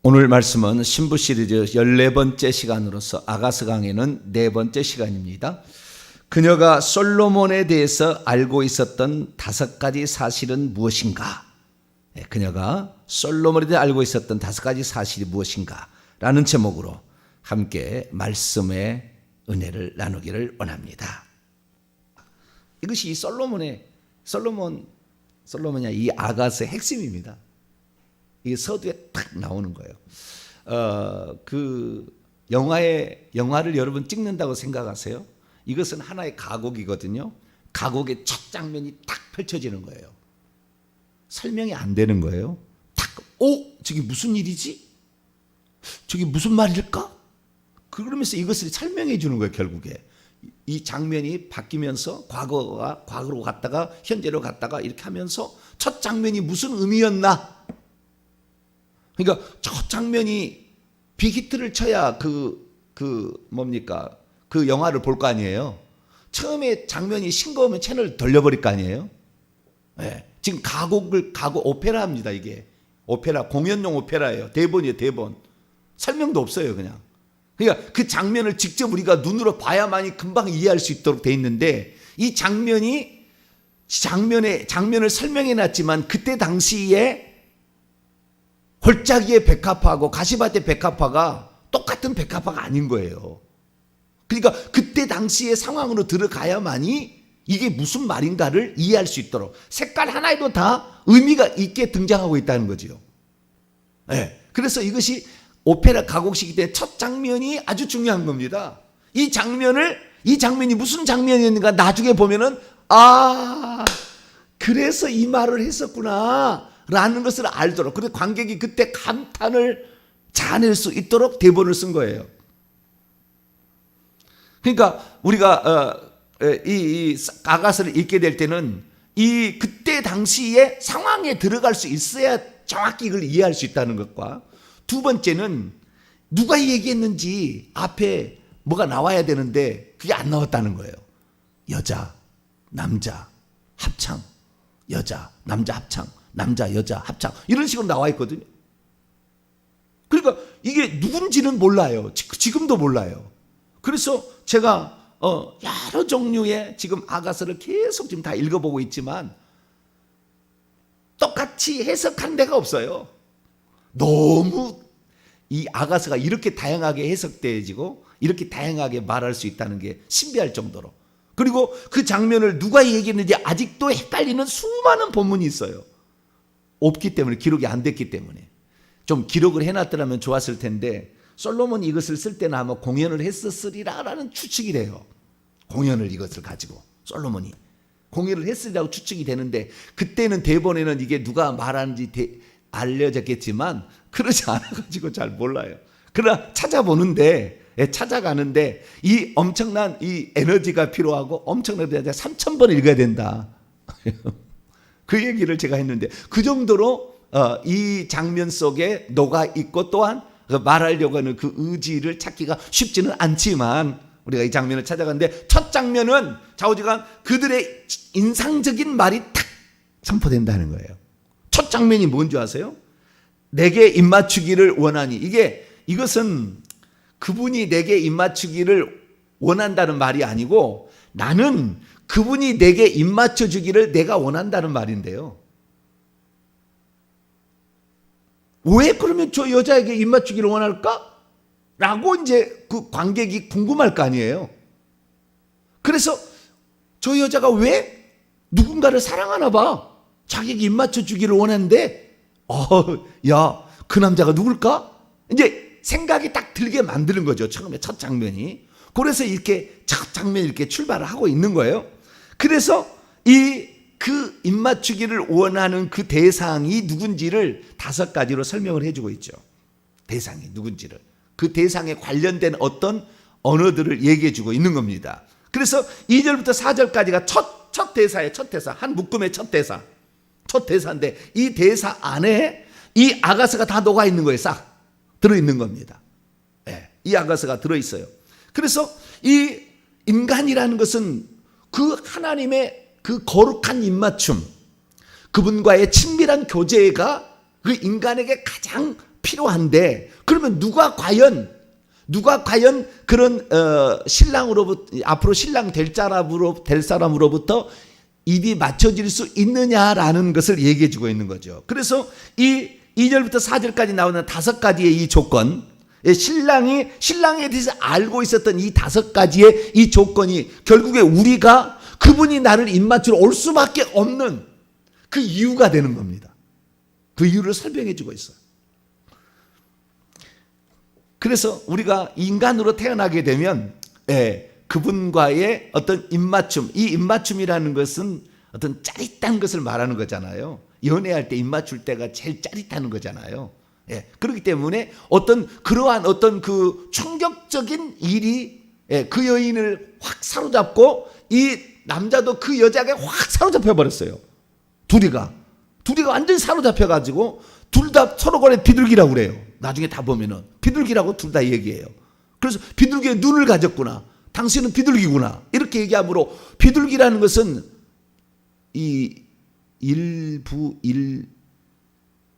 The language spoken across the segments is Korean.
오늘 말씀은 신부 시리즈 14번째 시간으로서 아가스 강해는 4번째 시간입니다. 그녀가 솔로몬에 대해서 알고 있었던 5가지 사실은 무엇인가? 그녀가 솔로몬에 대해 알고 있었던 5가지 사실이 무엇인가? 라는 제목으로 함께 말씀의 은혜를 나누기를 원합니다. 이것이 솔로몬이 이 아가스의 핵심입니다. 이게 서두에 딱 나오는 거예요. 영화를 여러분 찍는다고 생각하세요? 이것은 하나의 가곡이거든요. 가곡의 첫 장면이 딱 펼쳐지는 거예요. 설명이 안 되는 거예요. 딱, 저게 무슨 일이지? 저게 무슨 말일까? 그러면서 이것을 설명해 주는 거예요, 결국에. 이 장면이 바뀌면서 과거로 갔다가 현재로 갔다가 이렇게 하면서 첫 장면이 무슨 의미였나? 그러니까 첫 장면이 빅히트를 쳐야 그 영화를 볼 거 아니에요. 처음에 장면이 싱거우면 채널을 돌려버릴 거 아니에요. 네. 지금 가곡 오페라입니다. 이게 오페라, 공연용 오페라예요. 대본이에요, 대본. 설명도 없어요, 그냥. 그러니까 그 장면을 직접 우리가 눈으로 봐야만이 금방 이해할 수 있도록 돼 있는데, 이 장면을 설명해 놨지만 그때 당시에 골짜기의 백합화하고 가시밭의 백합화가 똑같은 백합화가 아닌 거예요. 그러니까 그때 당시의 상황으로 들어가야만이 이게 무슨 말인가를 이해할 수 있도록 색깔 하나에도 다 의미가 있게 등장하고 있다는 거죠. 네. 그래서 이것이 오페라 가곡시기 때문에 첫 장면이 아주 중요한 겁니다. 이 장면이 무슨 장면이었는가 나중에 보면은 그래서 이 말을 했었구나 라는 것을 알도록, 그리고 관객이 그때 감탄을 자아낼 수 있도록 대본을 쓴 거예요. 그러니까 우리가 이 아가스를 읽게 될 때는 이 그때 당시의 상황에 들어갈 수 있어야 정확히 이걸 이해할 수 있다는 것과, 두 번째는 누가 얘기했는지 앞에 뭐가 나와야 되는데 그게 안 나왔다는 거예요. 여자, 남자, 합창, 여자, 남자, 합창, 남자, 여자, 합창, 이런 식으로 나와 있거든요. 그러니까 이게 누군지는 몰라요. 지금도 몰라요. 그래서 제가 여러 종류의 지금 아가스를 계속 지금 다 읽어보고 있지만 똑같이 해석한 데가 없어요. 너무 이 아가스가 이렇게 다양하게 해석되어지고 이렇게 다양하게 말할 수 있다는 게 신비할 정도로, 그리고 그 장면을 누가 얘기했는지 아직도 헷갈리는 수많은 본문이 있어요. 없기 때문에, 기록이 안 됐기 때문에. 좀 기록을 해놨더라면 좋았을 텐데, 솔로몬이 이것을 쓸 때는 아마 공연을 했었으리라라는 추측이 돼요. 공연을 이것을 가지고 솔로몬이 공연을 했으리라고 추측이 되는데, 그때는 대본에는 이게 누가 말하는지 알려졌겠지만 그러지 않아가지고 잘 몰라요. 그러나 찾아가는데 이 엄청난 이 에너지가 필요하고 엄청난 3,000번 읽어야 된다. 그 얘기를 제가 했는데, 그 정도로 이 장면 속에 녹아 있고, 또한 말하려고 하는 그 의지를 찾기가 쉽지는 않지만 우리가 이 장면을 찾아가는데, 첫 장면은 좌우지간 그들의 인상적인 말이 탁 선포된다는 거예요. 첫 장면이 뭔지 아세요? 내게 입맞추기를 원하니. 이것은 그분이 내게 입맞추기를 원한다는 말이 아니고, 나는 그분이 내게 입맞춰 주기를 내가 원한다는 말인데요. 왜 그러면 저 여자에게 입맞추기를 원할까? 라고 이제 그 관객이 궁금할 거 아니에요. 그래서 저 여자가 왜 누군가를 사랑하나 봐. 자기에게 입맞춰 주기를 원하는데, 그 남자가 누굴까? 이제 생각이 딱 들게 만드는 거죠. 처음에 첫 장면이. 그래서 이렇게 첫 장면이 이렇게 출발을 하고 있는 거예요. 그래서 그 입맞추기를 원하는 그 대상이 누군지를 5가지로 설명을 해주고 있죠. 대상이 누군지를. 그 대상에 관련된 어떤 언어들을 얘기해주고 있는 겁니다. 그래서 2절부터 4절까지가 첫 대사예요. 첫 대사. 한 묶음의 첫 대사. 첫 대사인데, 이 대사 안에 이 아가스가 다 녹아 있는 거예요. 싹 들어있는 겁니다. 네, 이 아가스가 들어있어요. 그래서 이 인간이라는 것은 그 하나님의 그 거룩한 입맞춤, 그분과의 친밀한 교제가 그 인간에게 가장 필요한데, 그러면 누가 과연 그런 신랑으로부터, 앞으로 신랑 될 사람으로부터 입이 맞춰질 수 있느냐라는 것을 얘기해 주고 있는 거죠. 그래서 이 2절부터 4절까지 나오는 5가지의 이 조건, 신랑에 대해서 알고 있었던 이 5가지의 이 조건이 결국에 우리가 그분이 나를 입맞추러 올 수밖에 없는 그 이유가 되는 겁니다. 그 이유를 설명해 주고 있어요. 그래서 우리가 인간으로 태어나게 되면 그분과의 어떤 입맞춤, 이 입맞춤이라는 것은 어떤 짜릿한 것을 말하는 거잖아요. 연애할 때 입맞출 때가 제일 짜릿한 거잖아요. 그렇기 때문에 그러한 그 충격적인 일이 그 여인을 확 사로잡고 이 남자도 그 여자에게 확 사로잡혀 버렸어요. 둘이가 완전히 사로잡혀 가지고 둘 다 서로 간에 비둘기라고 그래요. 나중에 다 보면은 비둘기라고 둘 다 얘기해요. 그래서 비둘기의 눈을 가졌구나, 당신은 비둘기구나, 이렇게 얘기하므로, 비둘기라는 것은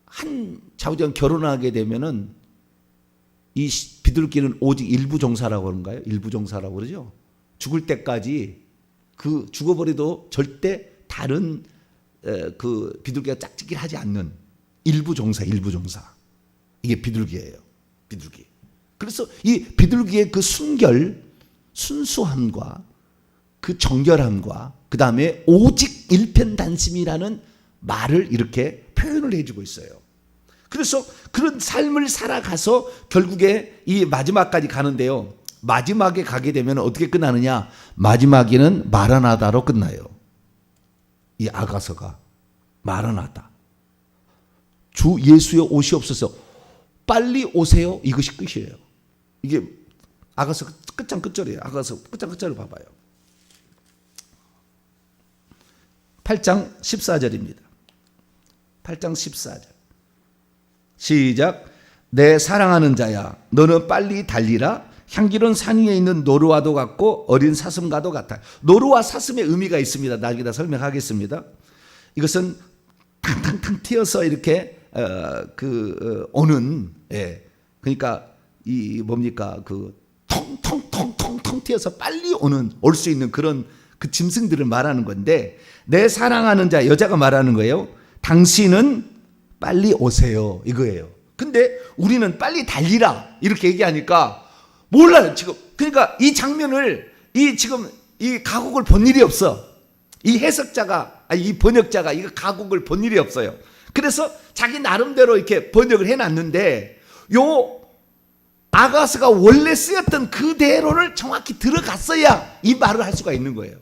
한 좌우지간 결혼하게 되면은 이 비둘기는 오직 일부 종사라고 그런가요? 일부 종사라고 그러죠. 죽을 때까지 죽어버려도 절대 다른 그 비둘기가 짝짓기를 하지 않는 일부 종사. 이게 비둘기예요. 비둘기. 그래서 이 비둘기의 그 순수함과 그 정결함과 그 다음에 오직 일편단심이라는 말을 이렇게 표현을 해주고 있어요. 그래서 그런 삶을 살아가서 결국에 이 마지막까지 가는데요. 마지막에 가게 되면 어떻게 끝나느냐? 마지막에는 마라나다로 끝나요. 이 아가서가 마라나다, 주 예수여 오시옵소서, 빨리 오세요, 이것이 끝이에요. 이게 아가서 끝장 끝절이에요. 아가서 끝장 끝절을 봐봐요. 8장 14절입니다. 8장 14절 시작. 내 사랑하는 자야, 너는 빨리 달리라. 향기로운 산 위에 있는 노루와도 같고 어린 사슴과도 같아. 노루와 사슴의 의미가 있습니다. 나중에 다 설명하겠습니다. 이것은 탕탕탕 튀어서 이렇게 오는, 그러니까 이 뭡니까, 그 통통통통통 튀어서 빨리 올 수 있는 그런 그 짐승들을 말하는 건데, 내 사랑하는 자, 여자가 말하는 거예요. 당신은 빨리 오세요, 이거예요. 근데 우리는 빨리 달리라 이렇게 얘기하니까 몰라요 지금. 그러니까 이 장면을 지금 이 가곡을 본 일이 없어. 이 해석자가, 이 번역자가 이 가곡을 본 일이 없어요. 그래서 자기 나름대로 이렇게 번역을 해놨는데, 요 아가스가 원래 쓰였던 그대로를 정확히 들어갔어야 이 말을 할 수가 있는 거예요.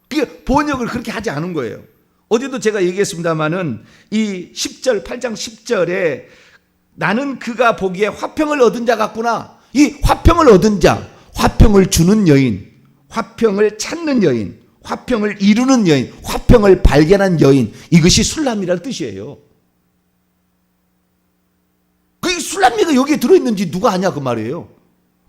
그게 번역을 그렇게 하지 않은 거예요. 어제도 제가 얘기했습니다마는 이 10절, 8장 10절에 나는 그가 보기에 화평을 얻은 자 같구나. 이 화평을 얻은 자, 화평을 주는 여인, 화평을 찾는 여인, 화평을 이루는 여인, 화평을 발견한 여인, 이것이 술람이라는 뜻이에요. 그 술람이가 여기에 들어있는지 누가 아냐 그 말이에요.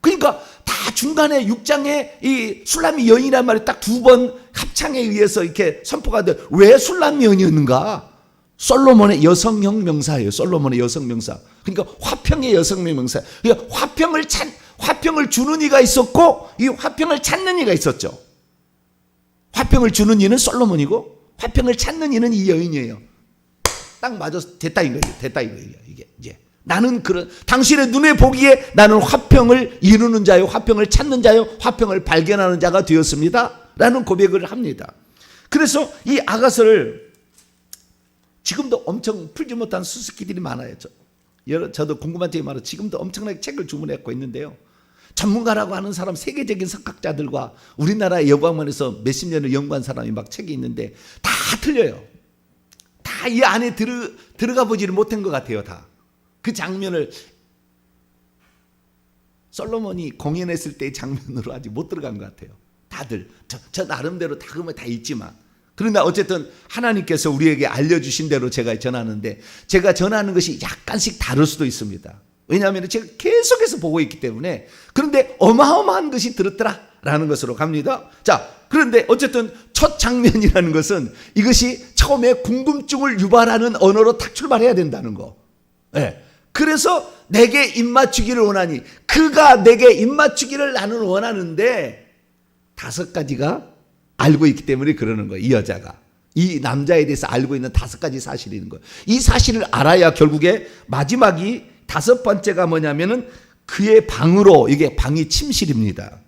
그러니까 다 중간에 6장에 이 술람이 여인이란 말이 딱 2번 합창에 의해서 이렇게 선포가 돼. 왜 술람이 여인이었는가? 솔로몬의 여성형 명사예요. 솔로몬의 여성 명사. 그러니까 화평의 여성형 명사. 그러니까 화평을 주는 이가 있었고 이 화평을 찾는 이가 있었죠. 화평을 주는 이는 솔로몬이고 화평을 찾는 이는 이 여인이에요. 딱 맞아서 됐다 이거예요. 됐다 이거예요. 이게 이제 나는 당신의 눈에 보기에 나는 화평을 이루는 자요, 화평을 찾는 자요, 화평을 발견하는 자가 되었습니다 라는 고백을 합니다. 그래서 이 아가서를 지금도 엄청 풀지 못한 수수께끼들이 많아요. 저도 궁금한 점이 많아요. 지금도 엄청나게 책을 주문했고 있는데요. 전문가라고 하는 사람, 세계적인 석학자들과 우리나라의 여방원에서 몇십 년을 연구한 사람이 막 책이 있는데 다 틀려요. 다 이 안에 들어가 보지를 못한 것 같아요. 다. 그 장면을 솔로몬이 공연했을 때의 장면으로 아직 못 들어간 것 같아요. 다들 저 나름대로 다 그러면 다 있지만, 그러나 어쨌든 하나님께서 우리에게 알려주신 대로 제가 전하는데, 제가 전하는 것이 약간씩 다를 수도 있습니다. 왜냐하면 제가 계속해서 보고 있기 때문에. 그런데 어마어마한 것이 들었더라라는 것으로 갑니다. 자, 그런데 어쨌든 첫 장면이라는 것은 이것이 처음에 궁금증을 유발하는 언어로 딱 출발해야 된다는 거. 네. 그래서 내게 입맞추기를 원하니, 그가 내게 입맞추기를 나는 원하는데 5가지가 알고 있기 때문에 그러는 거예요. 이 여자가 이 남자에 대해서 알고 있는 5가지 사실이 있는 거예요. 이 사실을 알아야 결국에 마지막이 5번째가 뭐냐면은 그의 방으로, 이게 방이 침실입니다.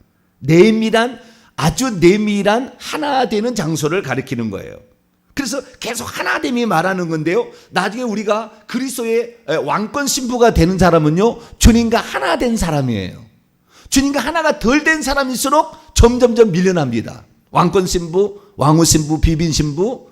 내밀한, 아주 내밀한 하나 되는 장소를 가리키는 거예요. 그래서 계속 하나됨이 말하는 건데요, 나중에 우리가 그리스도의 왕권 신부가 되는 사람은요, 주님과 하나 된 사람이에요. 주님과 하나가 덜 된 사람일수록 점점점 밀려납니다. 왕권 신부, 왕후 신부, 비빈 신부,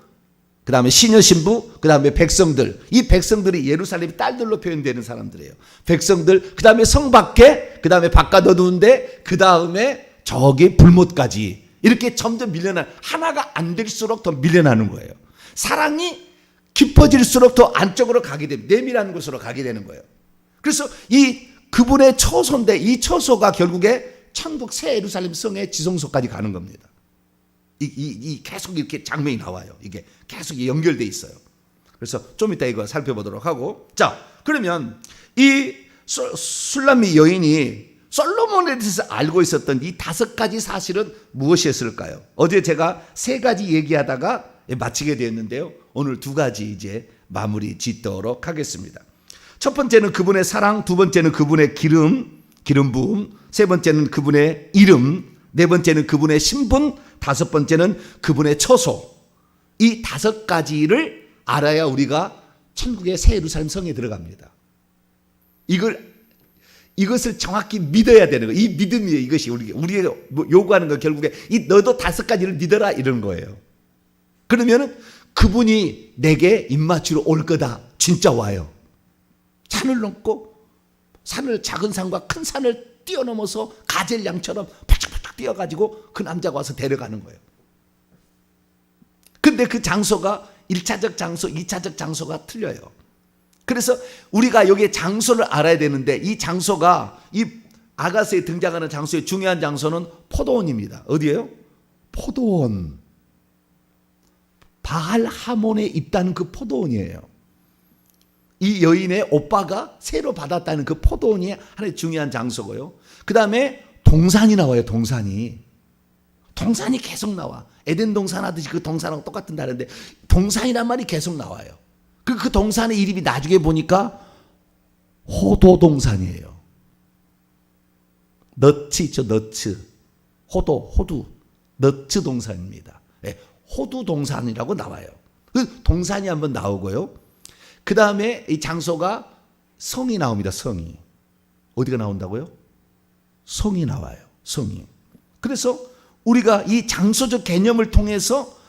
그 다음에 시녀 신부, 그 다음에 백성들. 이 백성들이 예루살렘 딸들로 표현되는 사람들이에요. 백성들, 그 다음에 성 밖에, 그 다음에 바깥 어두운데, 그 다음에 저기 불못까지. 이렇게 점점 밀려나, 하나가 안 될수록 더 밀려나는 거예요. 사랑이 깊어질수록 더 안쪽으로 가게 됩니다. 내밀한 곳으로 가게 되는 거예요. 그래서 이 그분의 처소인데, 이 처소가 결국에 천국 새 예루살렘 성의 지성소까지 가는 겁니다. 계속 이렇게 장면이 나와요. 이게 계속 연결돼 있어요. 그래서 좀 이따 이거 살펴보도록 하고, 자, 그러면 이 술람미 여인이 솔로몬에 대해서 알고 있었던 이 5가지 사실은 무엇이었을까요? 어제 제가 3가지 얘기하다가 마치게 되었는데요, 오늘 2가지 이제 마무리 짓도록 하겠습니다. 첫 번째는 그분의 사랑, 두 번째는 그분의 기름 부음, 세 번째는 그분의 이름, 네 번째는 그분의 신분, 5번째는 그분의 처소. 이 5가지를 알아야 우리가 천국의 새 예루살렘 성에 들어갑니다. 이것을 정확히 믿어야 되는 거예요. 이 믿음이에요. 이것이 우리가 요구하는 거, 결국에 너도 5가지를 믿어라, 이런 거예요. 그러면은 그분이 내게 입맞추러 올 거다. 진짜 와요. 산을 넘고, 작은 산과 큰 산을 뛰어넘어서 가젤양처럼 팍팍팍 뛰어가지고 그 남자가 와서 데려가는 거예요. 근데 그 장소가 1차적 장소, 2차적 장소가 틀려요. 그래서 우리가 여기에 장소를 알아야 되는데, 이 장소가, 이 아가서에 등장하는 장소의 중요한 장소는 포도원입니다. 어디예요? 포도원. 바알 하몬에 있다는 그 포도원이에요. 이 여인의 오빠가 새로 받았다는 그 포도원이 하나의 중요한 장소고요. 그 다음에 동산이 나와요. 동산이 계속 나와. 에덴 동산 하듯이 그 동산하고 똑같은 다른데, 동산이란 말이 계속 나와요. 그 동산의 이름이 나중에 보니까 호도동산이에요. 너츠 있죠, 너츠. 호두, 너츠 동산입니다. 네, 호두동산이라고 나와요. 그 동산이 한번 나오고요. 그 다음에 이 장소가 성이 나옵니다. 성이. 어디가 나온다고요? 성이 나와요. 성이. 그래서 우리가 이 장소적 개념을 통해서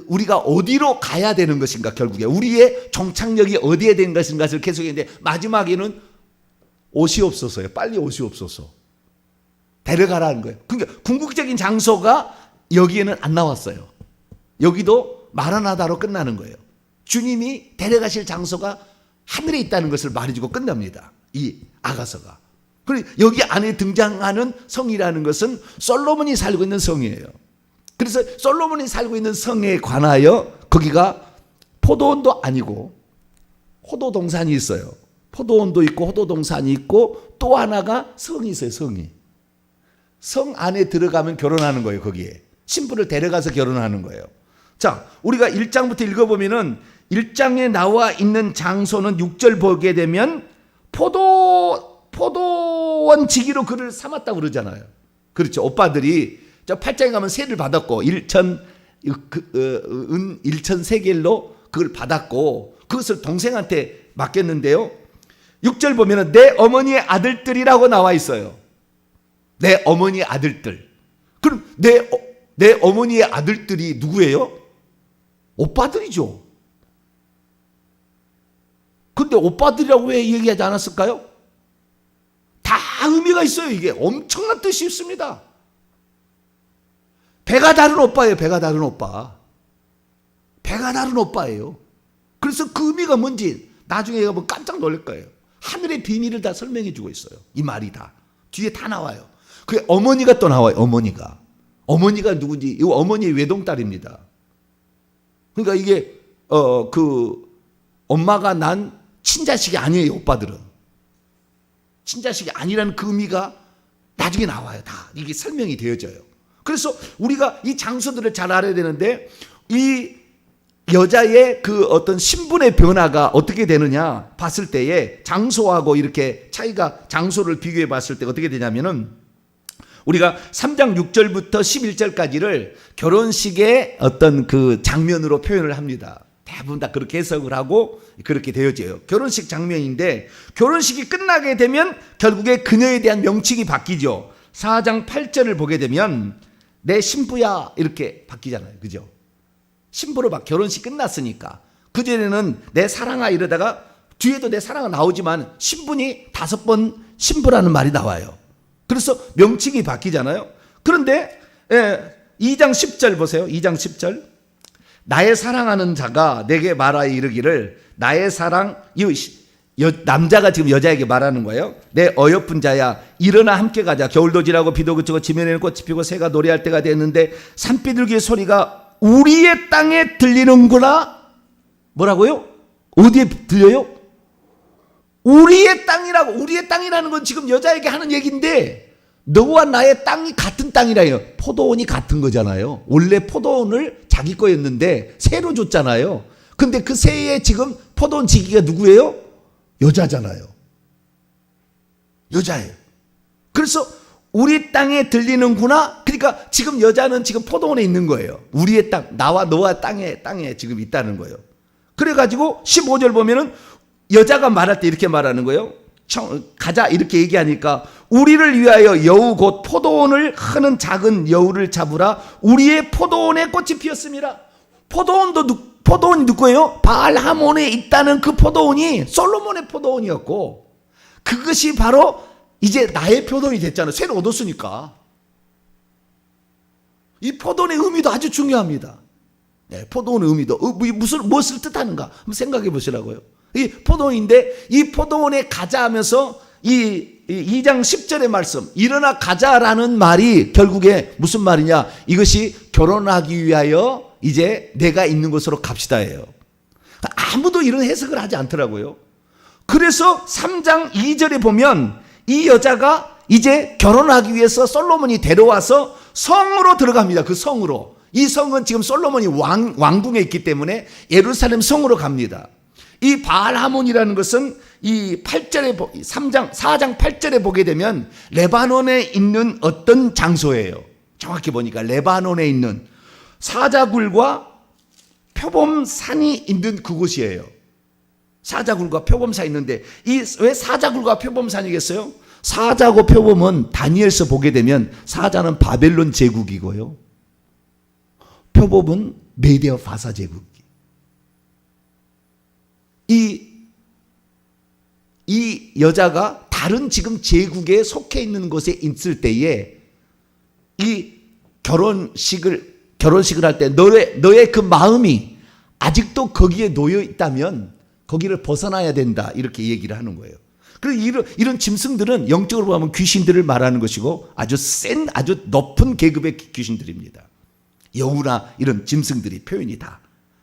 우리가 어디로 가야 되는 것인가, 결국에 우리의 정착력이 어디에 되는 것인가를 계속했는데, 마지막에는 오시옵소서요. 빨리 오시옵소서. 데려가라는 거예요. 그러니까 궁극적인 장소가 여기에는 안 나왔어요. 여기도 마라나다로 끝나는 거예요. 주님이 데려가실 장소가 하늘에 있다는 것을 말해주고 끝납니다. 이 아가서가. 그리고 여기 안에 등장하는 성이라는 것은 솔로몬이 살고 있는 성이에요. 그래서 솔로몬이 살고 있는 성에 관하여 거기가 포도원도 아니고 호도동산이 있어요. 포도원도 있고 호도동산이 있고, 또 하나가 성이 있어요. 성이. 성 안에 들어가면 결혼하는 거예요. 거기에 신부를 데려가서 결혼하는 거예요. 자, 우리가 1장부터 읽어보면은 1장에 나와 있는 장소는 6절 보게 되면 포도원 지기로 그를 삼았다고 그러잖아요. 그렇죠. 오빠들이 저 8장에 가면 세를 받았고 1,000세겔로 그걸 받았고, 그것을 동생한테 맡겼는데요. 6절 보면은 내 어머니의 아들들이라고 나와 있어요. 내 어머니의 아들들. 그럼 내 어머니의 아들들이 누구예요? 오빠들이죠. 근데 오빠들이라고 왜 얘기하지 않았을까요? 다 의미가 있어요. 이게 엄청난 뜻이 있습니다. 배가 다른 오빠예요. 배가 다른 오빠. 배가 다른 오빠예요. 그래서 그 의미가 뭔지 나중에 가보면 깜짝 놀랄 거예요. 하늘의 비밀을 다 설명해 주고 있어요. 이 말이 다. 뒤에 다 나와요. 그 어머니가 또 나와요. 어머니가 누군지. 이 어머니의 외동딸입니다. 그러니까 이게 엄마가 난 친자식이 아니에요. 오빠들은 친자식이 아니라는 그 의미가 나중에 나와요. 다 이게 설명이 되어져요. 그래서 우리가 이 장소들을 잘 알아야 되는데, 이 여자의 그 어떤 신분의 변화가 어떻게 되느냐 봤을 때에 장소하고 이렇게 차이가, 장소를 비교해 봤을 때 어떻게 되냐면은, 우리가 3장 6절부터 11절까지를 결혼식의 어떤 그 장면으로 표현을 합니다. 대부분 다 그렇게 해석을 하고 그렇게 되어져요. 결혼식 장면인데, 결혼식이 끝나게 되면 결국에 그녀에 대한 명칭이 바뀌죠. 4장 8절을 보게 되면 내 신부야 이렇게 바뀌잖아요. 그죠? 신부로 막 결혼식 끝났으니까. 그전에는 내 사랑아 이러다가 뒤에도 내 사랑아 나오지만 신분이 5번 신부라는 말이 나와요. 그래서 명칭이 바뀌잖아요. 그런데 2장 10절 보세요. 2장 10절. 나의 사랑하는 자가 내게 말하여 이르기를, 나의 사랑, 남자가 지금 여자에게 말하는 거예요. 내 어여쁜 자야, 일어나 함께 가자. 겨울도 지나고 비도 그치고 지면에는 꽃이 피고 새가 노래할 때가 됐는데 산비둘기의 소리가 우리의 땅에 들리는구나. 뭐라고요? 어디에 들려요? 우리의 땅이라고. 우리의 땅이라는 건 지금 여자에게 하는 얘기인데, 너와 나의 땅이 같은 땅이라요. 포도원이 같은 거잖아요. 원래 포도원을 자기 거였는데 새로 줬잖아요. 근데 그 새에 지금 포도원 지기가 누구예요? 여자잖아요. 여자예요. 그래서 우리 땅에 들리는구나. 그러니까 지금 여자는 지금 포도원에 있는 거예요. 우리의 땅, 나와 너와 땅에 지금 있다는 거예요. 그래가지고 15절 보면은 여자가 말할 때 이렇게 말하는 거예요. 가자 이렇게 얘기하니까, 우리를 위하여 여우 곧 포도원을 흐는 작은 여우를 잡으라. 우리의 포도원에 꽃이 피었습니다. 포도원이 누구예요? 바알하몬에 있다는 그 포도원이 솔로몬의 포도원이었고, 그것이 바로 이제 나의 포도원이 됐잖아요. 새로 얻었으니까. 이 포도원의 의미도 아주 중요합니다. 네, 포도원의 의미도 무엇을 뜻하는가 한번 생각해 보시라고요. 이 포도원인데, 이 포도원에 가자 하면서 이 2장 10절의 말씀, 일어나 가자라는 말이 결국에 무슨 말이냐, 이것이 결혼하기 위하여 이제 내가 있는 곳으로 갑시다예요. 아무도 이런 해석을 하지 않더라고요. 그래서 3장 2절에 보면 이 여자가 이제 결혼하기 위해서 솔로몬이 데려와서 성으로 들어갑니다. 그 성으로. 이 성은 지금 솔로몬이 왕궁에 있기 때문에 예루살렘 성으로 갑니다. 이 바알하몬이라는 것은 이 8절에 4장 8절에 보게 되면 레바논에 있는 어떤 장소예요. 정확히 보니까 레바논에 있는 사자굴과 표범산이 있는 그곳이에요. 사자굴과 표범산이 있는데, 왜 사자굴과 표범산이겠어요? 사자고 표범은 다니엘서 보게 되면 사자는 바벨론 제국이고요, 표범은 메디아 바사 제국. 이 여자가 다른 지금 제국에 속해 있는 곳에 있을 때에 이 결혼식을 할 때 너의 그 마음이 아직도 거기에 놓여 있다면 거기를 벗어나야 된다, 이렇게 얘기를 하는 거예요. 그리고 이런 짐승들은 영적으로 보면 귀신들을 말하는 것이고 아주 높은 계급의 귀신들입니다. 여우나 이런 짐승들이 표현이 다.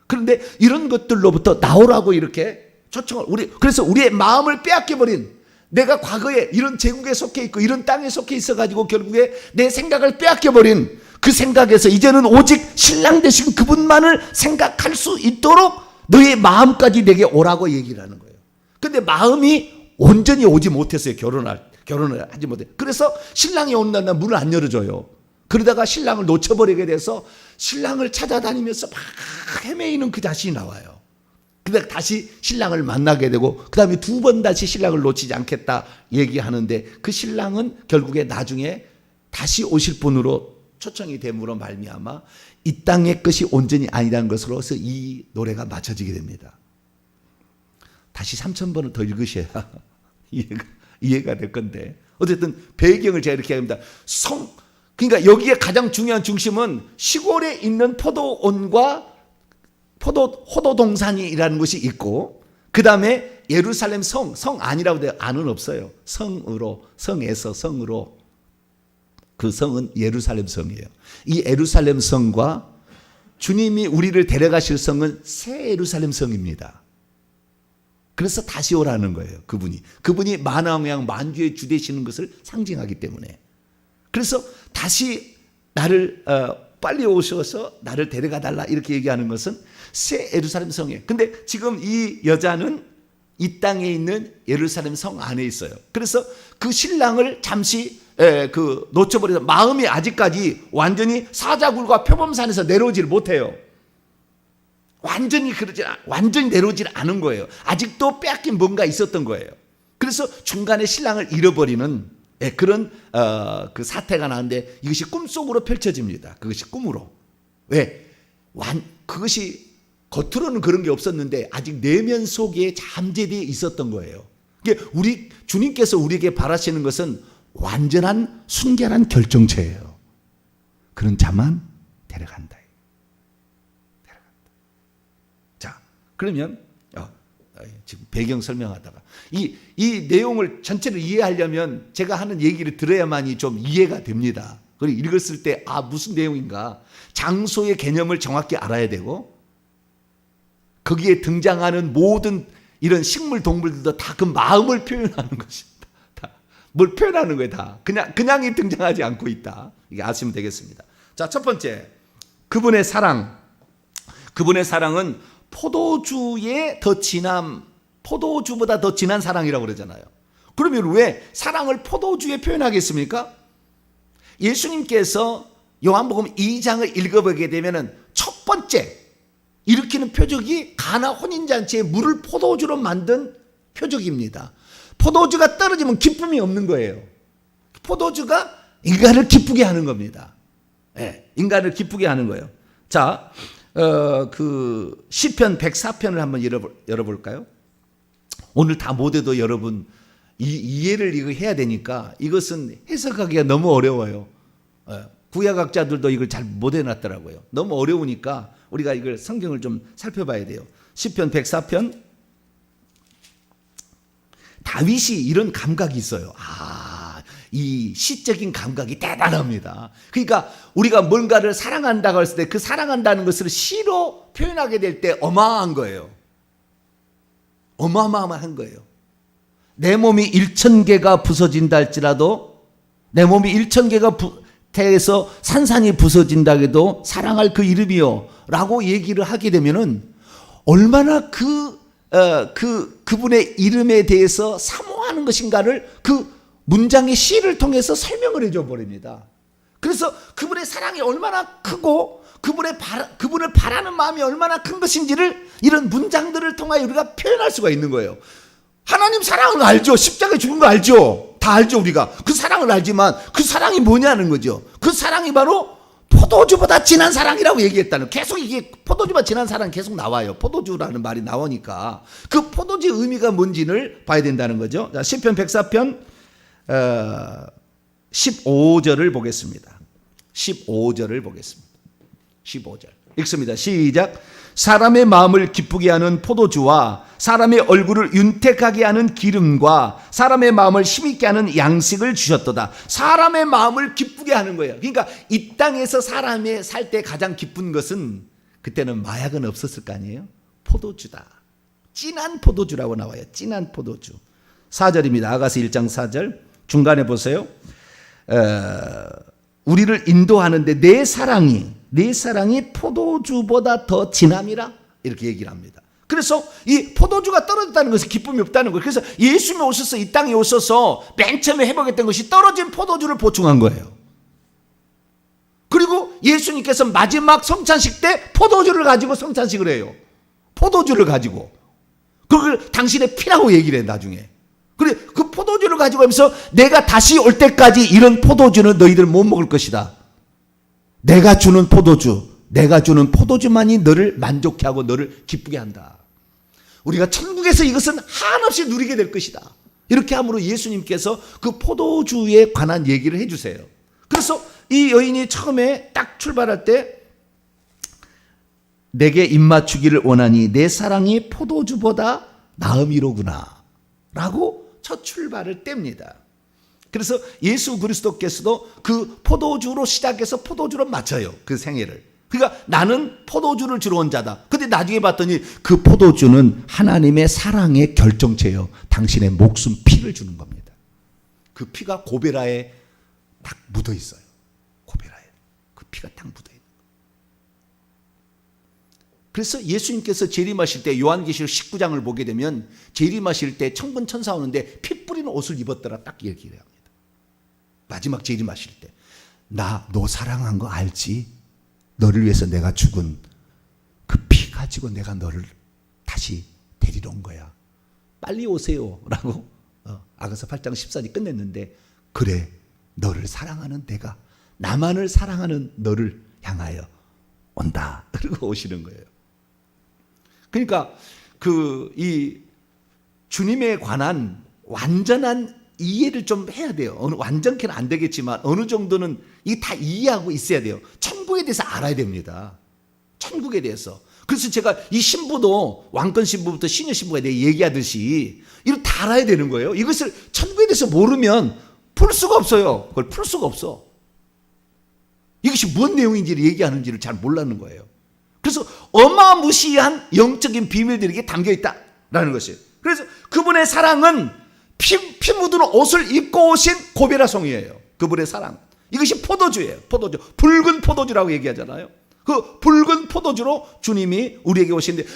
그런데 이런 것들로부터 나오라고 이렇게 초청을, 그래서 우리의 마음을 빼앗겨버린, 내가 과거에 이런 제국에 속해 있고 이런 땅에 속해 있어가지고 결국에 내 생각을 빼앗겨버린 그 생각에서 이제는 오직 신랑 되신 그분만을 생각할 수 있도록 너의 마음까지 내게 오라고 얘기를 하는 거예요. 근데 마음이 온전히 오지 못했어요. 결혼을 하지 못해. 그래서 신랑이 오는 날 문을 안 열어줘요. 그러다가 신랑을 놓쳐버리게 돼서 신랑을 찾아다니면서 막 헤매이는 그 자신이 나와요. 그러다 다시 신랑을 만나게 되고, 그 다음에 2번 다시 신랑을 놓치지 않겠다 얘기하는데, 그 신랑은 결국에 나중에 다시 오실 분으로 초청이 됨으로 말미암아 이 땅의 것이 온전히 아니라는 것으로서 이 노래가 맞춰지게 됩니다. 다시 3000번을 더 읽으셔야 이해가 될 건데, 어쨌든 배경을 제가 이렇게 합니다. 그러니까 여기에 가장 중요한 중심은 시골에 있는 포도원과 호도동산이라는 것이 있고, 그 다음에 예루살렘 성 아니라고 돼요. 안은 없어요. 성에서 성으로. 그 성은 예루살렘 성이에요. 이 예루살렘 성과 주님이 우리를 데려가실 성은 새 예루살렘 성입니다. 그래서 다시 오라는 거예요. 그분이 만왕왕 만주의 주 되시는 것을 상징하기 때문에. 그래서 다시 나를 빨리 오셔서 나를 데려가 달라 이렇게 얘기하는 것은 새 예루살렘 성에. 근데 지금 이 여자는 이 땅에 있는 예루살렘 성 안에 있어요. 그래서 그 신랑을 잠시 놓쳐버려서 마음이 아직까지 완전히 사자굴과 표범산에서 내려오질 못해요. 완전히 내려오질 않은 거예요. 아직도 빼앗긴 뭔가 있었던 거예요. 그래서 중간에 신랑을 잃어버리는 그런 그 사태가 나는데 이것이 꿈속으로 펼쳐집니다. 그것이 꿈으로. 왜? 그것이 겉으로는 그런 게 없었는데 아직 내면 속에 잠재되어 있었던 거예요. 우리 주님께서 우리에게 바라시는 것은 완전한 순결한 결정체예요. 그런 자만 데려간다. 자, 그러면 지금 배경 설명하다가 이 내용을 전체를 이해하려면 제가 하는 얘기를 들어야만이 좀 이해가 됩니다. 그리고 읽었을 때 무슨 내용인가, 장소의 개념을 정확히 알아야 되고 거기에 등장하는 모든 이런 식물 동물들도 다 그 마음을 표현하는 것입니다. 다 뭘 표현하는 거예요. 다 그냥이 등장하지 않고 있다. 이게 아시면 되겠습니다. 자, 첫 번째, 그분의 사랑은 포도주보다 더 진한 사랑이라고 그러잖아요. 그러면 왜 사랑을 포도주에 표현하겠습니까? 예수님께서 요한복음 2장을 읽어보게 되면은 첫 번째 일으키는 표적이 가나 혼인잔치에 물을 포도주로 만든 표적입니다. 포도주가 떨어지면 기쁨이 없는 거예요. 포도주가 인간을 기쁘게 하는 겁니다. 인간을 기쁘게 하는 거예요. 자, 그 시편 104편을 한번 열어볼까요? 오늘 다 못해도 여러분 이해를 이거 해야 되니까 이것은 해석하기가 너무 어려워요. 구약학자들도 이걸 잘 못 해놨더라고요. 너무 어려우니까 우리가 이걸 성경을 좀 살펴봐야 돼요. 시편 104편. 다윗이 이런 감각이 있어요. 이 시적인 감각이 대단합니다. 그러니까 우리가 뭔가를 사랑한다고 했을 때 그 사랑한다는 것을 시로 표현하게 될 때 어마어마한 거예요. 어마어마한 거예요. 내 몸이 1,000개가 부서진다 할지라도, 내 몸이 1,000개가 태에서 산산이 부서진다 해도 사랑할 그 이름이요 라고 얘기를 하게 되면은 얼마나 그분의 이름에 대해서 사모하는 것인가를 그 문장의 시를 통해서 설명을 해줘 버립니다. 그래서 그분의 사랑이 얼마나 크고 그분을 바라는 마음이 얼마나 큰 것인지를 이런 문장들을 통하여 우리가 표현할 수가 있는 거예요. 하나님 사랑을 알죠. 십자가에 죽은 거 알죠. 다 알죠. 우리가 그 사랑을 알지만 그 사랑이 뭐냐는 거죠. 그 사랑이 바로 포도주보다 진한 사랑이라고 얘기했다는, 계속 이게 포도주보다 진한 사랑 계속 나와요. 포도주라는 말이 나오니까 그 포도주의 의미가 뭔지를 봐야 된다는 거죠. 자, 시편 104편 15절을 보겠습니다. 15절을 보겠습니다. 15절 읽습니다. 시작. 사람의 마음을 기쁘게 하는 포도주와 사람의 얼굴을 윤택하게 하는 기름과 사람의 마음을 힘있게 하는 양식을 주셨도다. 사람의 마음을 기쁘게 하는 거예요. 그러니까 이 땅에서 사람이 살 때 가장 기쁜 것은, 그때는 마약은 없었을 거 아니에요. 포도주다. 진한 포도주라고 나와요. 진한 포도주. 4절입니다. 아가서 1장 4절 중간에 보세요. 우리를 인도하는데 내 사랑이 포도주보다 더 진함이라, 이렇게 얘기를 합니다. 그래서 이 포도주가 떨어졌다는 것은 기쁨이 없다는 거예요. 그래서 예수님이 오셔서 이 땅에 오셔서 맨 처음에 해보겠다는 것이 떨어진 포도주를 보충한 거예요. 그리고 예수님께서 마지막 성찬식 때 포도주를 가지고 성찬식을 해요. 포도주를 가지고. 그걸 당신의 피라고 얘기를 해 나중에. 그래, 그 포도주를 가지고 하면서 내가 다시 올 때까지 이런 포도주는 너희들 못 먹을 것이다. 내가 주는 포도주만이 너를 만족해 하고 너를 기쁘게 한다. 우리가 천국에서 이것은 한없이 누리게 될 것이다. 이렇게 함으로 예수님께서 그 포도주에 관한 얘기를 해주세요. 그래서 이 여인이 처음에 딱 출발할 때 내게 입맞추기를 원하니 내 사랑이 포도주보다 나음이로구나 라고 첫 출발을 뗍니다. 그래서 예수 그리스도께서도 그 포도주로 시작해서 포도주로 마쳐요. 그 생애를. 그러니까 나는 포도주를 주러 온 자다. 근데 나중에 봤더니 그 포도주는 하나님의 사랑의 결정체예요. 당신의 목숨 피를 주는 겁니다. 그 피가 고베라에 딱 묻어 있어요. 고베라에 그 피가 딱 묻어 있는 거예요. 그래서 예수님께서 재림하실 때 요한계시록 19장을 보게 되면 재림하실 때 천군 천사 오는데 피 뿌리는 옷을 입었더라 딱 얘기를 합니다. 마지막 재림하실 때 나 너 사랑한 거 알지? 너를 위해서 내가 죽은 그 피 가지고 내가 너를 다시 데리러 온 거야. 빨리 오세요 라고 아가서 8장 14절 끝냈는데 그래 너를 사랑하는 내가 나만을 사랑하는 너를 향하여 온다. 그리고 오시는 거예요. 그러니까 이 주님에 관한 완전한 이해를 좀 해야 돼요. 완전케는 안 되겠지만 어느 정도는 이게 다 이해하고 있어야 돼요. 천국에 대해서 알아야 됩니다. 천국에 대해서. 그래서 제가 이 신부도 왕권 신부부터 시녀 신부에 대해 얘기하듯이 이걸 다 알아야 되는 거예요. 이것을 천국에 대해서 모르면 풀 수가 없어요. 그걸 풀 수가 없어. 이것이 무슨 내용인지를 얘기하는지를 잘 몰라는 거예요. 그래서 어마무시한 영적인 비밀들이 이게 담겨 있다라는 것이에요. 그래서 그분의 사랑은 피 묻은 옷을 입고 오신 고베라송이에요. 그분의 사랑. 이것이 포도주예요. 포도주. 붉은 포도주라고 얘기하잖아요. 그 붉은 포도주로 주님이 우리에게 오시는데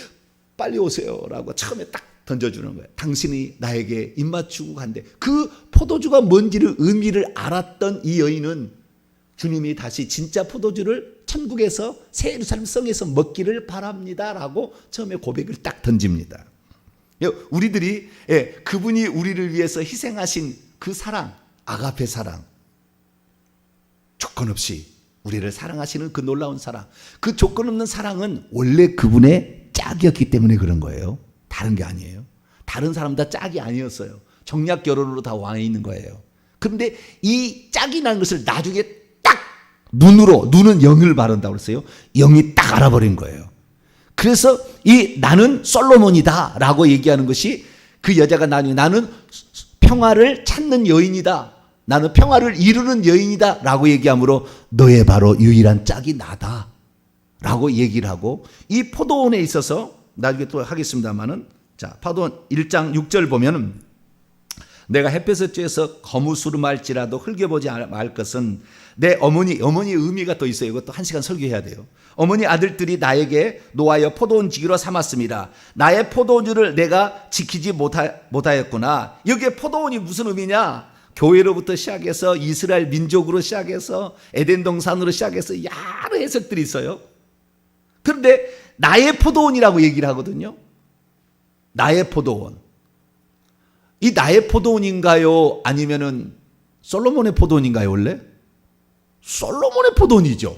빨리 오세요라고 처음에 딱 던져주는 거예요. 당신이 나에게 입맞추고 간대. 그 포도주가 뭔지를 의미를 알았던 이 여인은 주님이 다시 진짜 포도주를 천국에서 새 예루살렘 성에서 먹기를 바랍니다라고 처음에 고백을 딱 던집니다. 우리들이 그분이 우리를 위해서 희생하신 그 사랑, 아가페 사랑, 조건 없이 우리를 사랑하시는 그 놀라운 사랑, 그 조건 없는 사랑은 원래 그분의 짝이었기 때문에 그런 거예요. 다른 게 아니에요. 다른 사람 다 짝이 아니었어요. 정략 결혼으로 다 와 있는 거예요. 그런데 이 짝이라는 것을 나중에 딱 눈은 영을 바른다고 그랬어요. 영이 딱 알아버린 거예요. 그래서 나는 솔로몬이다 라고 얘기하는 것이 그 여자가 나는 평화를 찾는 여인이다. 나는 평화를 이루는 여인이다 라고 얘기하므로 너의 바로 유일한 짝이 나다 라고 얘기를 하고 이 포도원에 있어서 나중에 또 하겠습니다만은 자 포도원 1장 6절 보면은 내가 햇볕을 쬐서 거무스름할지라도 흘겨보지 말 것은 내 어머니의 의미가 또 있어요. 이것도 1시간 설교해야 돼요. 어머니 아들들이 나에게 노하여 포도원 지기로 삼았습니다. 나의 포도원주를 내가 지키지 못하였구나. 여기에 포도원이 무슨 의미냐? 교회로부터 시작해서 이스라엘 민족으로 시작해서 에덴 동산으로 시작해서 여러 해석들이 있어요. 그런데 나의 포도원이라고 얘기를 하거든요. 나의 포도원. 이 나의 포도원인가요? 아니면은 솔로몬의 포도원인가요, 원래? 솔로몬의 포도원이죠.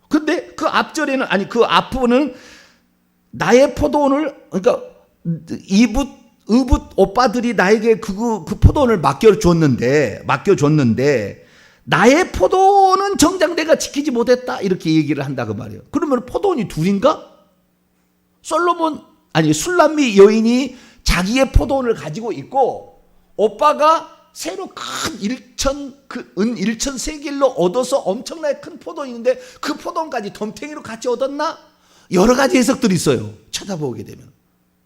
근데 그 앞절에는, 그 앞부분은 나의 포도원을, 그러니까 이붓 오빠들이 나에게 그 포도원을 맡겨줬는데, 나의 포도원은 정작 내가 지키지 못했다. 이렇게 얘기를 한다, 그 말이에요. 그러면 포도원이 둘인가? 술람미 여인이 자기의 포도원을 가지고 있고 오빠가 새로 큰 은 1천 세겔로 얻어서 엄청나게 큰 포도원이 있는데 그 포도원까지 덤탱이로 같이 얻었나? 여러 가지 해석들이 있어요. 찾아보게 되면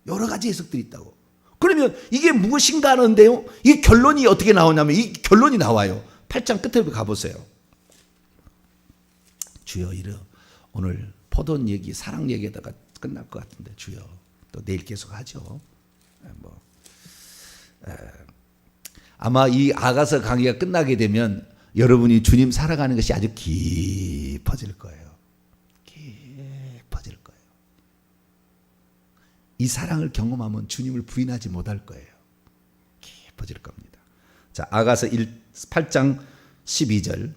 여러 가지 해석들이 있다고. 그러면 이게 무엇인가 하는데요, 이 결론이 어떻게 나오냐면 이 결론이 나와요. 8장 끝에 가보세요. 주여, 오늘 포도원 얘기, 사랑 얘기에다가 끝날 것 같은데 주여, 또 내일 계속 하죠. 아마 이 아가서 강의가 끝나게 되면 여러분이 주님 살아가는 것이 아주 깊어질 거예요. 깊어질 거예요. 이 사랑을 경험하면 주님을 부인하지 못할 거예요. 깊어질 겁니다. 자, 아가서 8장 12절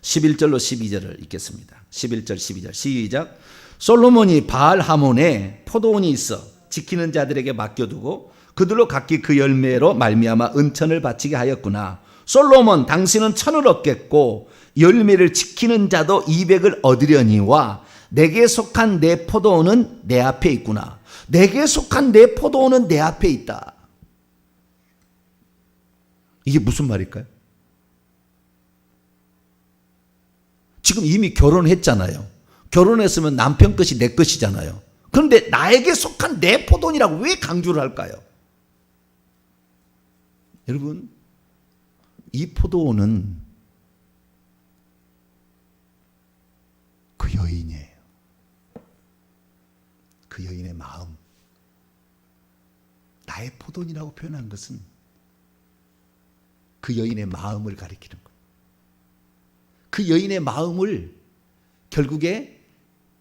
11절로 12절을 읽겠습니다. 11절 12절 시작. 솔로몬이 바알 하몬에 포도원이 있어 지키는 자들에게 맡겨두고 그들로 각기 그 열매로 말미암아 은천을 바치게 하였구나. 솔로몬, 당신은 천을 얻겠고 열매를 지키는 자도 200을 얻으려니와 내게 속한 내 포도원은 내 앞에 있구나. 내게 속한 내 포도원은 내 앞에 있다. 이게 무슨 말일까요? 지금 이미 결혼했잖아요. 결혼했으면 남편 것이 내 것이잖아요. 그런데 나에게 속한 내 포도원이라고 왜 강조를 할까요? 여러분, 이 포도원은 그 여인이에요. 그 여인의 마음. 나의 포도원이라고 표현한 것은 그 여인의 마음을 가리키는 거예요. 그 여인의 마음을 결국에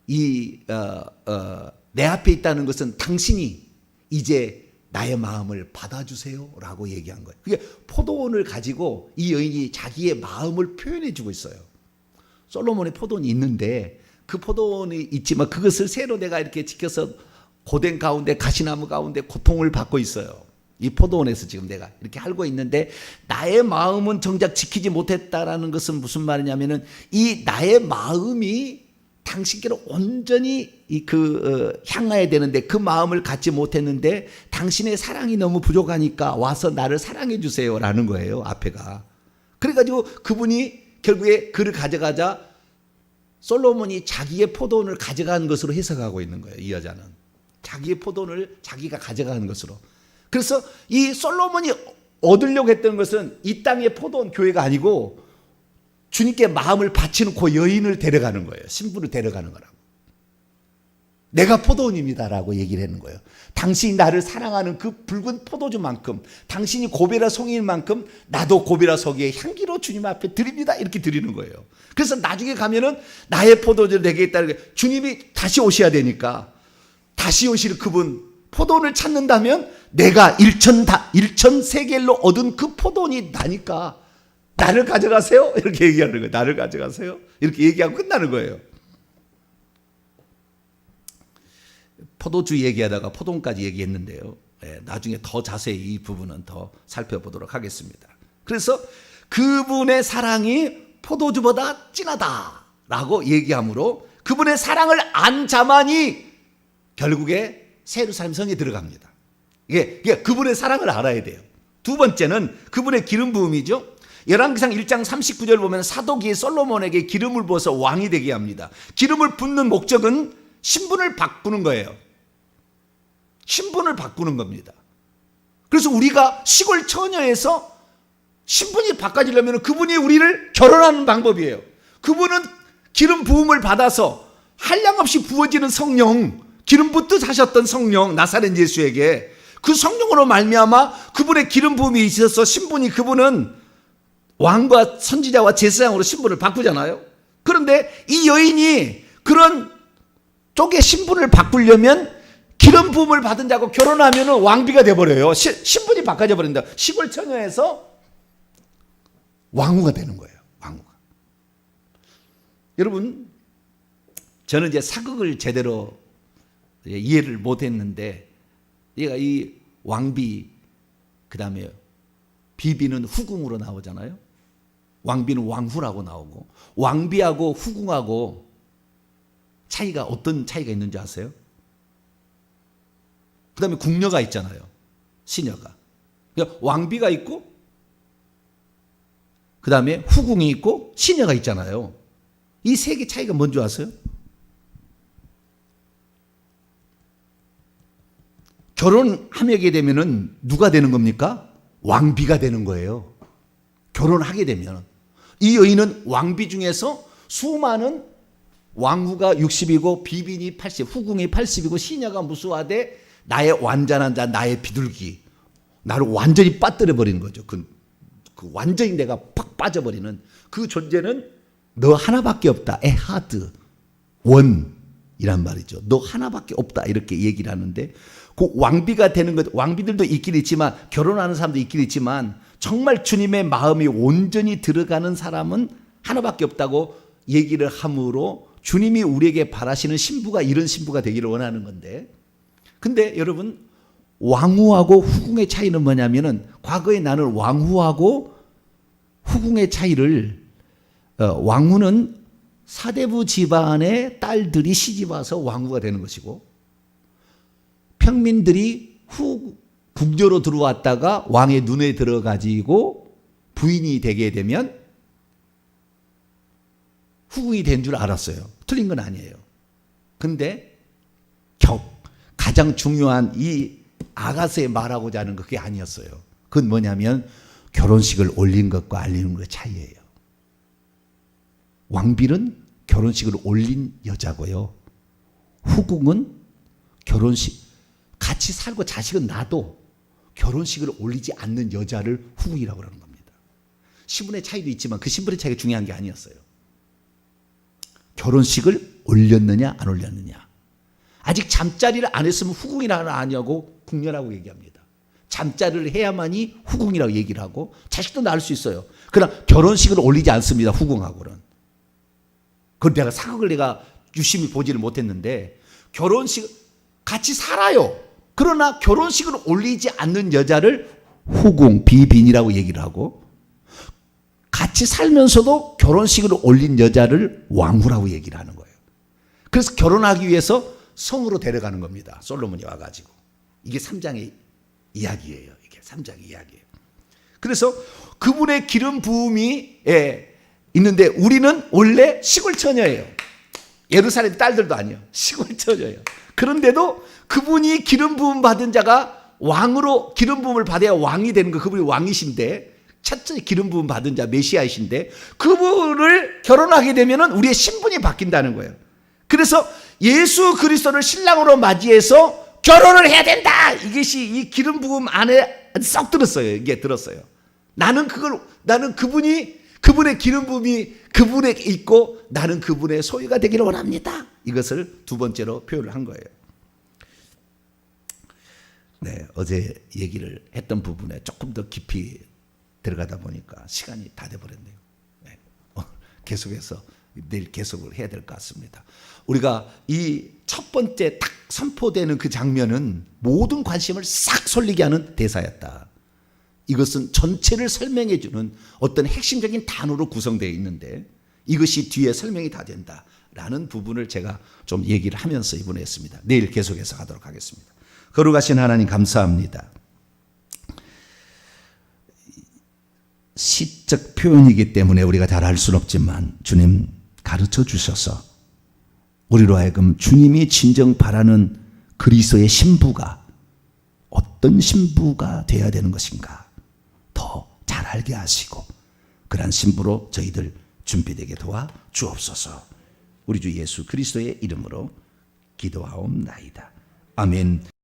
내 앞에 있다는 것은 당신이 이제 나의 마음을 받아주세요 라고 얘기한 거예요. 그게 포도원을 가지고 이 여인이 자기의 마음을 표현해 주고 있어요. 솔로몬의 포도원이 있는데 그 포도원이 있지만 그것을 새로 내가 이렇게 지켜서 고된 가운데 가시나무 가운데 고통을 받고 있어요. 이 포도원에서 지금 내가 이렇게 살고 있는데 나의 마음은 정작 지키지 못했다라는 것은 무슨 말이냐면은 이 나의 마음이 당신께로 온전히 향해야 되는데 그 마음을 갖지 못했는데 당신의 사랑이 너무 부족하니까 와서 나를 사랑해 주세요라는 거예요. 앞에가. 그래가지고 그분이 결국에 그를 가져가자 솔로몬이 자기의 포도원을 가져간 것으로 해석하고 있는 거예요. 이 여자는 자기의 포도원을 자기가 가져가는 것으로. 그래서 이 솔로몬이 얻으려고 했던 것은 이 땅의 포도원 교회가 아니고 주님께 마음을 바치는 그 여인을 데려가는 거예요. 신부를 데려가는 거라고. 내가 포도원입니다라고 얘기를 하는 거예요. 당신이 나를 사랑하는 그 붉은 포도주만큼 당신이 고베라 송이인 만큼 나도 고베라 송이의 향기로 주님 앞에 드립니다. 이렇게 드리는 거예요. 그래서 나중에 가면은 나의 포도주를 내게 있다는 게 주님이 다시 오셔야 되니까 다시 오실 그분 포도원을 찾는다면 내가 일천 세겔로 얻은 그 포도원이 나니까 나를 가져가세요. 이렇게 얘기하는 거예요. 나를 가져가세요. 이렇게 얘기하고 끝나는 거예요. 포도주 얘기하다가 포도원까지 얘기했는데요. 나중에 더 자세히 이 부분은 더 살펴보도록 하겠습니다. 그래서 그분의 사랑이 포도주보다 진하다라고 얘기하므로 그분의 사랑을 안 자만이 결국에 새 예루살렘 성에 들어갑니다. 이게 그분의 사랑을 알아야 돼요. 두 번째는 그분의 기름 부음이죠. 열왕기상 1장 39절 보면 사독이 솔로몬에게 기름을 부어서 왕이 되게 합니다. 기름을 붓는 목적은 신분을 바꾸는 거예요. 신분을 바꾸는 겁니다. 그래서 우리가 시골 처녀에서 신분이 바꿔지려면 그분이 우리를 결혼하는 방법이에요. 그분은 기름 부음을 받아서 한량없이 부어지는 성령, 기름 붓듯 하셨던 성령 나사렛 예수에게 그 성령으로 말미암아 그분의 기름 부음이 있어서 신분이 그분은 왕과 선지자와 제사장으로 신분을 바꾸잖아요. 그런데 이 여인이 그런 쪽의 신분을 바꾸려면 기름 부음을 받은 자고 결혼하면 왕비가 돼버려요. 신분이 바꿔져 버린다. 시골 처녀에서 왕후가 되는 거예요. 왕후가. 여러분, 저는 이제 사극을 제대로 이해를 못했는데, 얘가 이 왕비, 그 다음에 비비는 후궁으로 나오잖아요. 왕비는 왕후라고 나오고, 왕비하고 후궁하고 차이가 어떤 차이가 있는지 아세요? 그 다음에 궁녀가 있잖아요. 시녀가. 그러니까 왕비가 있고, 그 다음에 후궁이 있고, 시녀가 있잖아요. 이 세 개 차이가 뭔지 아세요? 결혼하게 되면은 누가 되는 겁니까? 왕비가 되는 거예요. 결혼하게 되면. 이 여인은 왕비 중에서 수많은 왕후가 60이고 비빈이 80, 후궁이 80이고 시녀가 무수하되 나의 완전한 자, 나의 비둘기. 나를 완전히 빠뜨려 버리는 거죠. 그 완전히 내가 팍 빠져버리는 그 존재는 너 하나밖에 없다. 에하드. 원이란 말이죠. 너 하나밖에 없다. 이렇게 얘기를 하는데 그 왕비가 되는 것, 왕비들도 있긴 있지만 결혼하는 사람도 있긴 있지만 정말 주님의 마음이 온전히 들어가는 사람은 하나밖에 없다고 얘기를 함으로 주님이 우리에게 바라시는 신부가 이런 신부가 되기를 원하는 건데, 근데 여러분 왕후하고 후궁의 차이는 뭐냐면은 과거에 나는 왕후하고 후궁의 차이를 왕후는 사대부 집안의 딸들이 시집 와서 왕후가 되는 것이고 평민들이 궁녀로 들어왔다가 왕의 눈에 들어가지고 부인이 되게 되면 후궁이 된 줄 알았어요. 틀린 건 아니에요. 근데 가장 중요한 이 아가서에 말하고자 하는 그게 아니었어요. 그건 뭐냐면 결혼식을 올린 것과 알리는 것의 차이예요. 왕비는 결혼식을 올린 여자고요. 후궁은 결혼식 같이 살고 자식은 낳아도 결혼식을 올리지 않는 여자를 후궁이라고 하는 겁니다. 신분의 차이도 있지만 그 신분의 차이가 중요한 게 아니었어요. 결혼식을 올렸느냐 안 올렸느냐. 아직 잠자리를 안 했으면 후궁이라는 아니하고 궁녀라고 얘기합니다. 잠자리를 해야만이 후궁이라고 얘기를 하고 자식도 낳을 수 있어요. 그러나 결혼식을 올리지 않습니다. 후궁하고는. 그건 내가 사극을 내가 유심히 보지를 못했는데 결혼식 같이 살아요. 그러나 결혼식을 올리지 않는 여자를 후궁, 비빈이라고 얘기를 하고 같이 살면서도 결혼식을 올린 여자를 왕후라고 얘기를 하는 거예요. 그래서 결혼하기 위해서 성으로 데려가는 겁니다. 솔로몬이 와가지고. 이게 3장의 이야기예요. 이게 3장의 이야기예요. 그래서 그분의 기름 부음이 있는데 우리는 원래 시골 처녀예요. 예루살렘 딸들도 아니에요. 시골 처녀예요. 그런데도 그분이 기름 부음 받은 자가 왕으로 기름 부음을 받아야 왕이 되는 거. 그분이 왕이신데 첫째 기름 부음 받은 자 메시아이신데 그분을 결혼하게 되면 우리의 신분이 바뀐다는 거예요. 그래서 예수 그리스도를 신랑으로 맞이해서 결혼을 해야 된다. 이것이 이 기름 부음 안에 썩 들었어요. 이게 들었어요. 나는 그분의 기름 부음이 그분에게 있고 나는 그분의 소유가 되기를 원합니다. 이것을 두 번째로 표현을 한 거예요. 네, 어제 얘기를 했던 부분에 조금 더 깊이 들어가다 보니까 시간이 다 돼버렸네요. 네, 계속해서 내일 계속을 해야 될 것 같습니다. 우리가 이 첫 번째 딱 선포되는 그 장면은 모든 관심을 싹 쏠리게 하는 대사였다. 이것은 전체를 설명해 주는 어떤 핵심적인 단어로 구성되어 있는데 이것이 뒤에 설명이 다 된다라는 부분을 제가 좀 얘기를 하면서 이번에 했습니다. 내일 계속해서 가도록 하겠습니다. 거룩하신 하나님 감사합니다. 시적 표현이기 때문에 우리가 잘 알 수는 없지만 주님 가르쳐 주셔서 우리로 하여금 주님이 진정 바라는 그리스도의 신부가 어떤 신부가 되어야 되는 것인가 더 잘 알게 하시고 그러한 신부로 저희들 준비되게 도와 주옵소서. 우리 주 예수 그리스도의 이름으로 기도하옵나이다. 아멘.